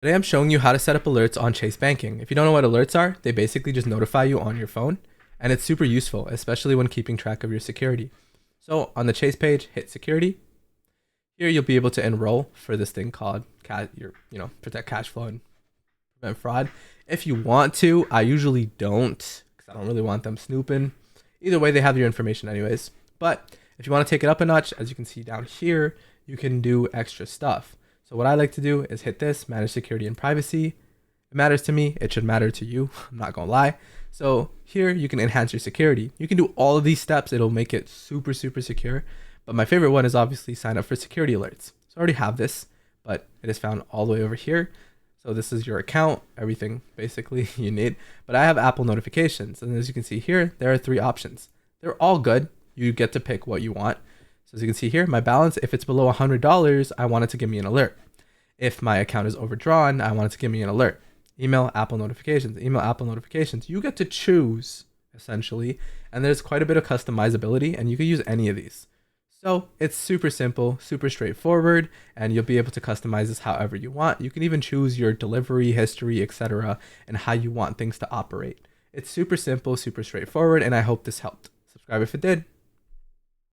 Today I'm showing you how to set up alerts on Chase Banking. If you don't know what alerts are, they basically just notify you on your phone, and it's super useful, especially when keeping track of your security. So on the Chase page, hit security. Here you'll be able to enroll for this thing called protect cash flow and prevent fraud. If you want to, I usually don't because I don't really want them snooping. Either way, they have your information anyways. But if you want to take it up a notch, as you can see down here, you can do extra stuff. So what I like to do is hit this, manage security and privacy. It matters to me. It should matter to you. I'm not gonna lie. So here you can enhance your security. You can do all of these steps. It'll make it super, super secure. But my favorite one is obviously sign up for security alerts. So I already have this, but it is found all the way over here. So this is your account, everything basically you need. But I have Apple notifications. And as you can see here, there are 3 options. They're all good. You get to pick what you want. So as you can see here, my balance, if it's below $100, I want it to give me an alert. If my account is overdrawn, I want it to give me an alert. Email Apple notifications. Email Apple notifications. You get to choose, essentially. And there's quite a bit of customizability, and you can use any of these. So it's super simple, super straightforward, and you'll be able to customize this however you want. You can even choose your delivery history, etc., and how you want things to operate. It's super simple, super straightforward, and I hope this helped. Subscribe if it did.